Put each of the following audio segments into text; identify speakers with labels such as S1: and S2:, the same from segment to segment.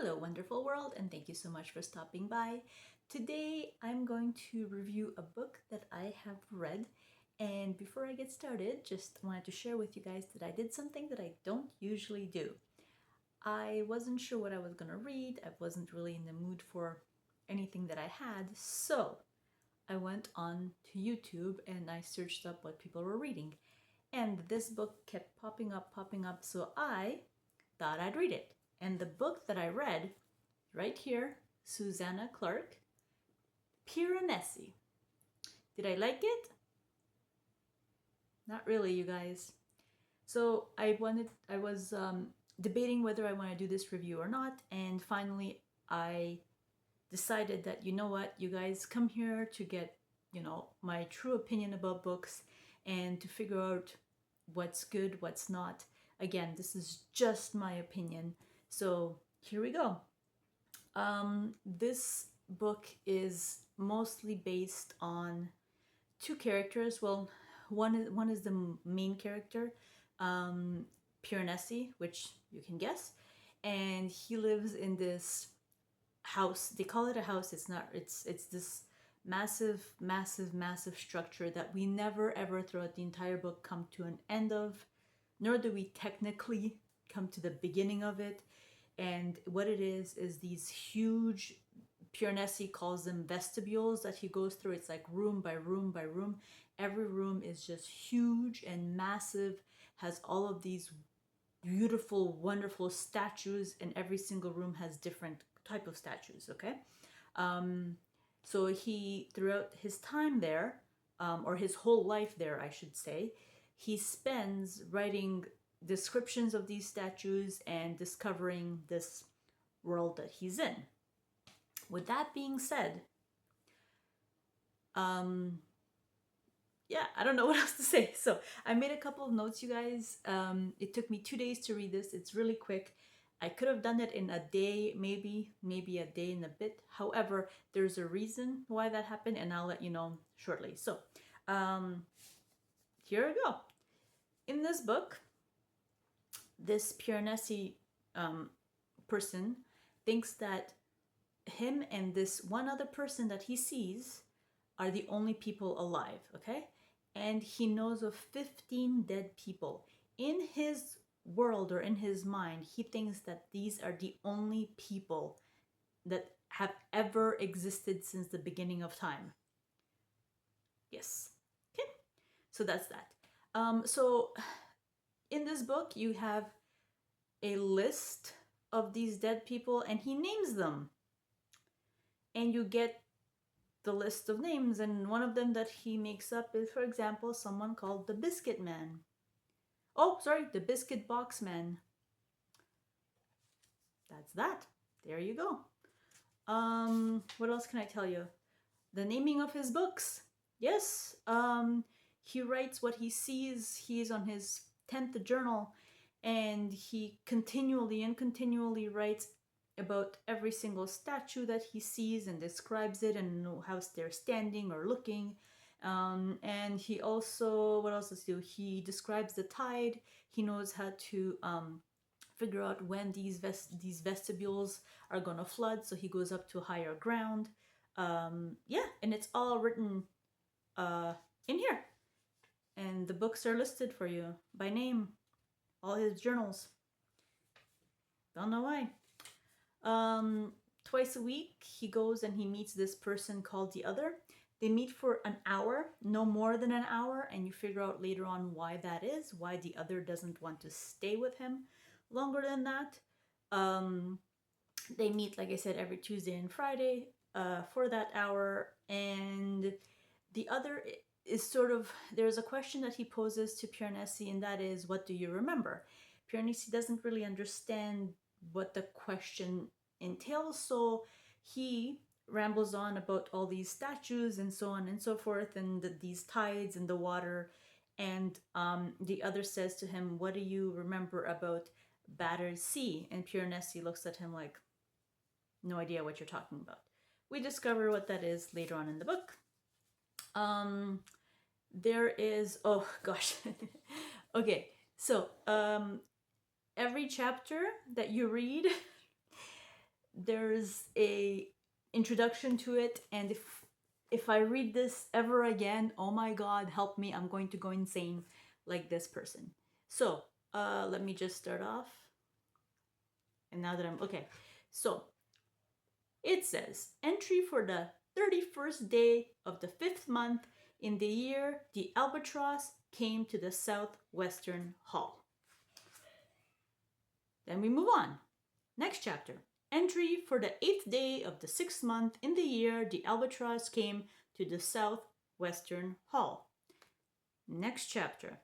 S1: Hello, wonderful world, and thank you so much for stopping by. Today, I'm going to review a book that I have read. And before I get started, just wanted to share with you guys that I did something that I don't usually do. I wasn't sure what I was going to read. I wasn't really in the mood for anything that I had. So I went on to YouTube and I searched up what people were reading. And this book kept popping up. So I thought I'd read it. And the book that I read right here, Susanna Clarke, PIRANESI. Did I like it? Not really, you guys. So I was debating whether I want to do this review or not, and finally I decided that, you know what, you guys come here to get, my true opinion about books and to figure out what's good, what's not. Again, this is just my opinion. So here we go. This book is mostly based on two characters. Well, one is the main character, Piranesi, which you can guess, and he lives in this house. They call it a house. It's not. It's this massive structure that we never ever throughout the entire book come to an end of, nor do we technically come to the beginning of it. And what it is these huge, Piranesi calls them vestibules that he goes through. It's like room by room by room. Every room is just huge and massive, has all of these beautiful, wonderful statues, and every single room has different type of statues, okay? So he, throughout his time there, or his whole life there, I should say, he spends writing descriptions of these statues and discovering this world that he's in. With that being said, yeah, I don't know what else to say. So I made a couple of notes, you guys. It took me 2 days to read this. It's really quick. I could have done it in a day, maybe a day and a bit. However, there's a reason why that happened, and I'll let you know shortly. So here we go. In this book, this Piranesi person thinks that him and this one other person that he sees are the only people alive, okay? And he knows of 15 dead people. In his world or in his mind, he thinks that these are the only people that have ever existed since the beginning of time. Yes. Okay. So that's that. So in this book, you have a list of these dead people and he names them. And you get the list of names, and one of them that he makes up is, for example, someone called the Biscuit Man. Oh, sorry, the Biscuit Box Man. That's that. There you go. What else can I tell you? The naming of his books. Yes, he writes what he sees. He's on his 10th journal, and he continually writes about every single statue that he sees and describes it and how they're standing or looking. And he also, what else does he do? He describes the tide. He knows how to figure out when these vestibules are gonna flood, so he goes up to higher ground. Yeah, and it's all written in here. And the books are listed for you by name, all his journals. Don't know why. Twice a week, he goes and he meets this person called the Other. They meet for an hour, no more than an hour, and you figure out later on why that is, why the Other doesn't want to stay with him longer than that. They meet, like I said, every Tuesday and Friday for that hour, and the Other is sort of, there's a question that he poses to Piranesi, and that is, what do you remember? Piranesi doesn't really understand what the question entails, so he rambles on about all these statues and so on and so forth, and these tides and the water. And the Other says to him, what do you remember about battered sea? And Piranesi looks at him like, no idea what you're talking about. We discover what that is later on in the book. There is, oh gosh. Okay, so every chapter that you read, there's a introduction to it, and if I read this ever again, oh my god, help me, I'm going to go insane like this person. So let me just start off. And now that I'm okay, so it says, entry for the 31st day of the 5th month in the year the albatross came to the southwestern hall. Then we move on. Next chapter. Entry for the 8th day of the 6th month in the year the albatross came to the southwestern hall. Next chapter.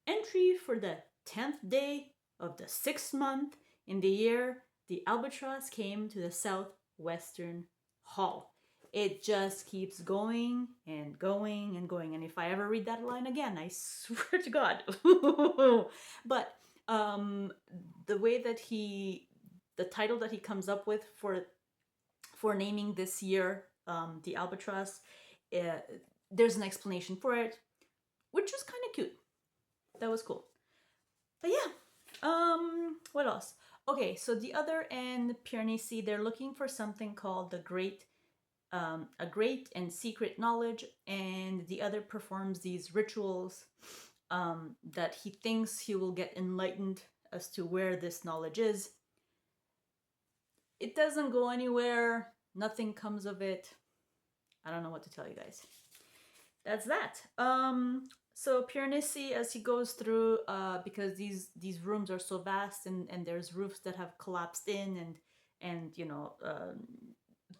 S1: Entry for the 10th day of the 6th month in the year the albatross came to the southwestern hall. It just keeps going and going and going. And if I ever read that line again, I swear to God. But the way that the title that he comes up with for naming this year the albatross, there's an explanation for it, which was kind of cute. That was cool. But yeah, what else? Okay, so the other and PIRANESI, they're looking for something called a great and secret knowledge, and the other performs these rituals that he thinks he will get enlightened as to where this knowledge is. It doesn't go anywhere. Nothing comes of it. I don't know what to tell you guys. That's that. So PIRANESI, as he goes through, because these rooms are so vast, and there's roofs that have collapsed in, and you know,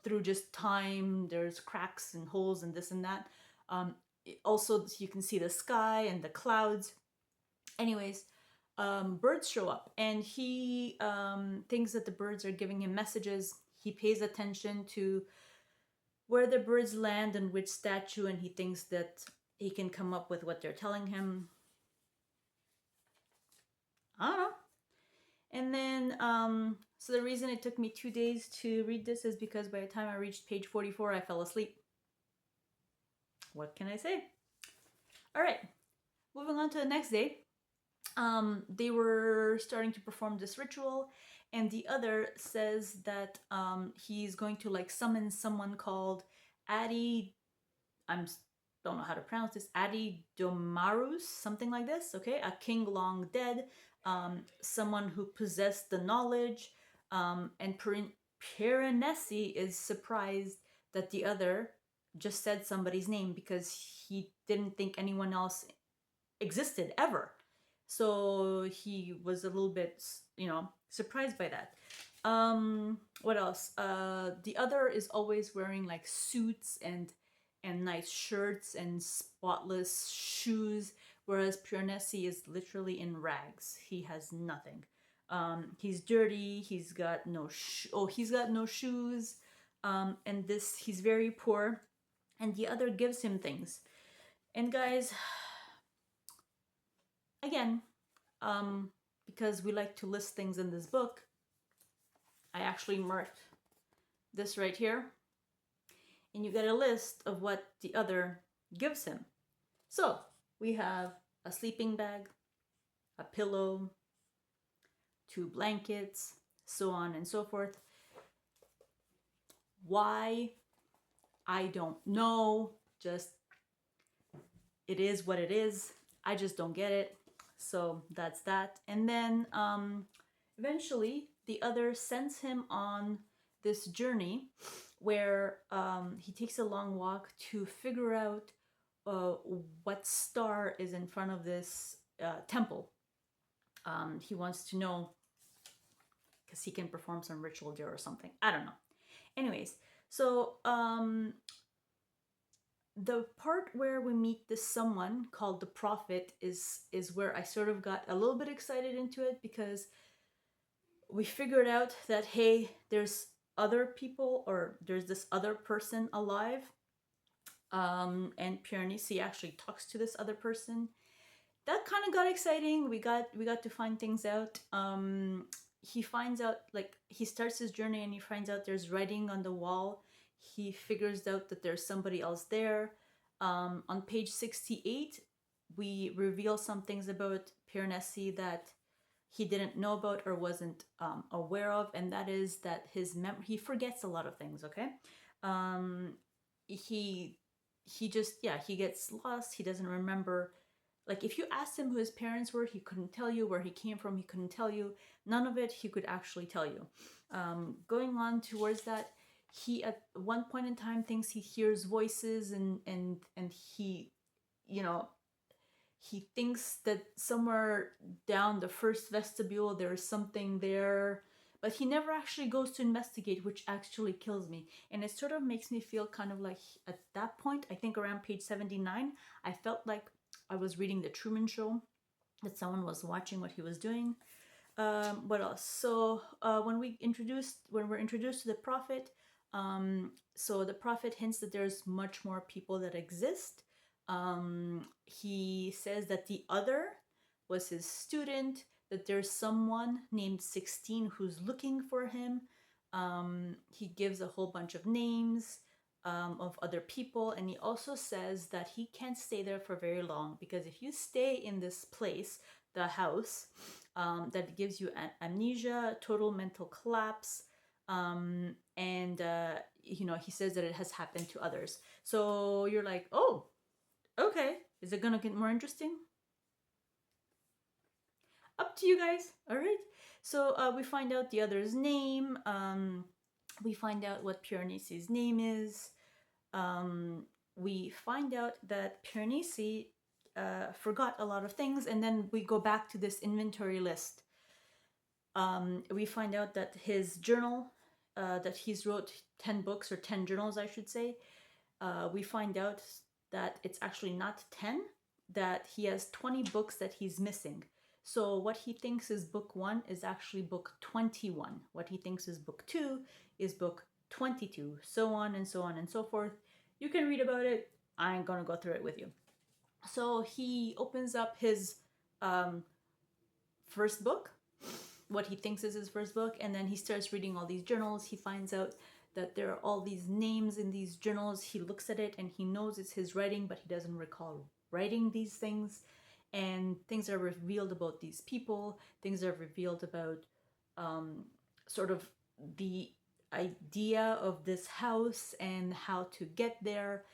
S1: through just time, there's cracks and holes and this and that. Also, you can see the sky and the clouds. Anyways, birds show up, and he thinks that the birds are giving him messages. He pays attention to where the birds land and which statue, and he thinks that he can come up with what they're telling him. I don't know. And then, so the reason it took me 2 days to read this is because by the time I reached page 44, I fell asleep. What can I say? All right, moving on to the next day. They were starting to perform this ritual, and the other says that he's going to like summon someone called Adi. Don't know how to pronounce this. Adi Domarus, something like this. Okay, a king long dead, someone who possessed the knowledge, and PIRANESI is surprised that the other just said somebody's name because he didn't think anyone else existed ever. So he was a little bit, surprised by that. What else? The other is always wearing like suits and nice shirts and spotless shoes, whereas PIRANESI is literally in rags. He has nothing. He's dirty. He's got no he's got no shoes. And he's very poor, and the other gives him things. And guys, again, because we like to list things in this book, I actually marked this right here, and you get a list of what the other gives him. So we have a sleeping bag, a pillow, 2 blankets, so on and so forth. Why? I don't know. Just, it is what it is. I just don't get it. So that's that. And then eventually the other sends him on this journey where he takes a long walk to figure out what star is in front of this temple. He wants to know because he can perform some ritual there or something. I don't know. Anyways, so the part where we meet this someone called the prophet is where I sort of got a little bit excited into it, because we figured out that, hey, there's other people, or there's this other person alive, and PIRANESI actually talks to this other person. That kind of got exciting. We got to find things out. He finds out, like, he starts his journey and he finds out there's writing on the wall. He figures out that there's somebody else there. On page 68, we reveal some things about PIRANESI that he didn't know about or wasn't aware of, and that is that he forgets a lot of things. Okay, um, he just, yeah, he gets lost. He doesn't remember. Like, if you asked him who his parents were, he couldn't tell you. Where he came from, he couldn't tell you. None of it he could actually tell you. Going on towards that, he at one point in time thinks he hears voices, and he, you know, he thinks that somewhere down the first vestibule there's something there, but he never actually goes to investigate, which actually kills me. And it sort of makes me feel kind of like, at that point, I think around page 79, I felt like I was reading The Truman Show, that someone was watching what he was doing. What else? So when we're introduced to the prophet, so the prophet hints that there's much more people that exist. He says that the other was his student, that there's someone named 16 who's looking for him. He gives a whole bunch of names of other people, and he also says that he can't stay there for very long, because if you stay in this place, the house, that gives you amnesia, total mental collapse, and he says that it has happened to others. So you're like, oh, okay, is it gonna get more interesting? Up to you guys. All right. So we find out the other's name. We find out what Piranesi's name is. We find out that Piranesi forgot a lot of things, and then we go back to this inventory list. We find out that his journal, that he's wrote 10 books, or 10 journals, I should say. We find out that it's actually not 10, that he has 20 books that he's missing. So what he thinks is book 1 is actually book 21. What he thinks is book 2 is book 22, so on and so on and so forth. You can read about it. I ain't gonna go through it with you. So he opens up his first book, what he thinks is his first book, and then he starts reading all these journals. He finds out that there are all these names in these journals. He looks at it and he knows it's his writing, but he doesn't recall writing these things. And things are revealed about these people. Things are revealed about sort of the idea of this house and how to get there.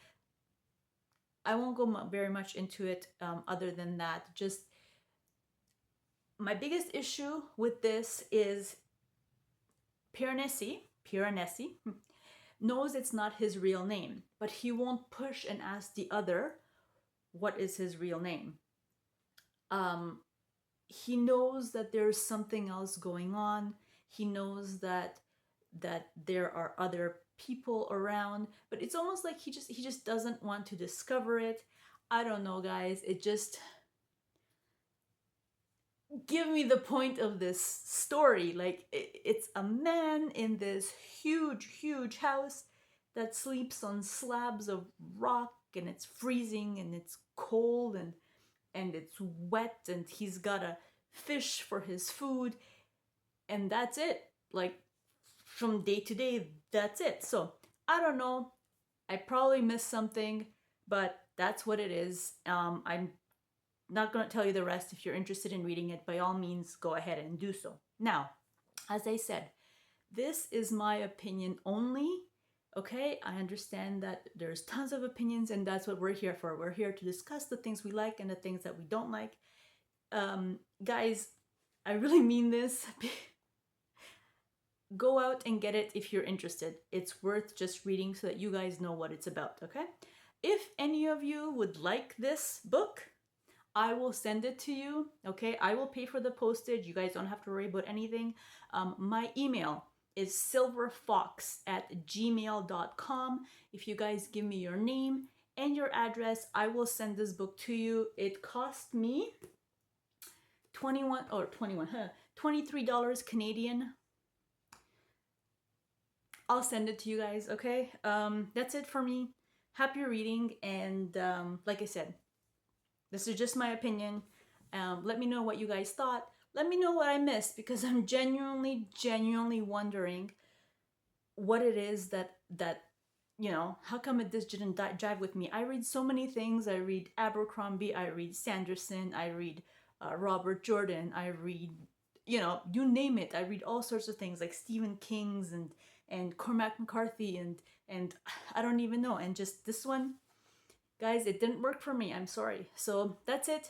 S1: I won't go very much into it other than that. Just my biggest issue with this is Piranesi knows it's not his real name, but he won't push and ask the other what is his real name. He knows that there's something else going on. He knows that there are other people around, but it's almost like he just doesn't want to discover it. I don't know, guys. It just, give me the point of this story. Like, it's a man in this huge house that sleeps on slabs of rock, and it's freezing and it's cold and it's wet, and he's got a fish for his food, and that's it. Like, from day to day, that's it. So I don't know, I probably missed something, but that's what it is. I'm not going to tell you the rest. If you're interested in reading it, by all means, go ahead and do so. Now, as I said, this is my opinion only. Okay, I understand that there's tons of opinions, and that's what we're here for. We're here to discuss the things we like and the things that we don't like. Guys, I really mean this. Go out and get it if you're interested. It's worth just reading so that you guys know what it's about, okay? If any of you would like this book, I will send it to you, okay? I will pay for the postage. You guys don't have to worry about anything. My email is silverfox@gmail.com. If you guys give me your name and your address, I will send this book to you. It cost me $23 Canadian. I'll send it to you guys, okay? That's it for me. Happy reading, and like I said, this is just my opinion. Let me know what you guys thought. Let me know what I missed, because I'm genuinely wondering what it is that how come this didn't jive with me. I read so many things. I read Abercrombie, I read Sanderson, I read Robert Jordan, I read you know, you name it. I read all sorts of things like Stephen King's and Cormac McCarthy and I don't even know. And just this one, guys, it didn't work for me. I'm sorry. So that's it.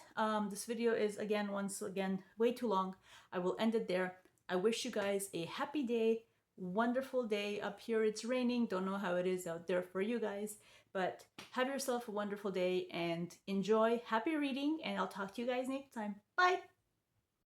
S1: This video is once again way too long. I will end it there. I wish you guys a happy day, wonderful day. Up here it's raining. Don't know how it is out there for you guys, but have yourself a wonderful day and enjoy. Happy reading, and I'll talk to you guys next time. Bye.